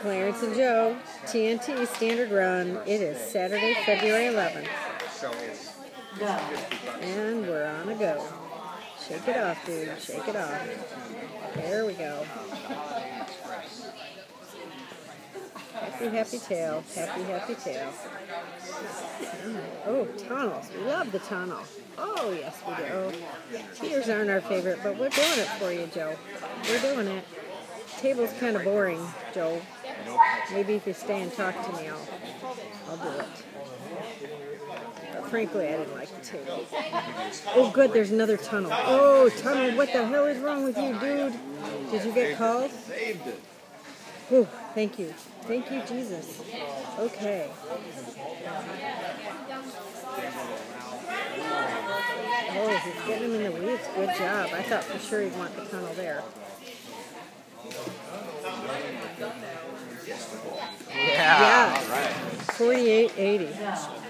Clarence and Joe, TNT Standard Run. It is Saturday, February 11th. And we're on a go. Shake it off, dude. Shake it off. There we go. Happy, happy tail. Happy, happy tail. Oh, tunnels. We love the tunnel. Oh, yes, we do. Teeters aren't our favorite, but we're doing it for you, Joe. We're doing it. Table's kind of boring, Joe. Maybe if you stay and talk to me, I'll do it. But frankly, I didn't like the table. Oh, good, there's another tunnel. Oh, tunnel, what the hell is wrong with you, dude? Did you get called? Oh, thank you. Thank you, Jesus. Okay. Oh, he's getting him in the weeds. Good job. I thought for sure he'd want the tunnel there. Yeah. Yes. 48-80.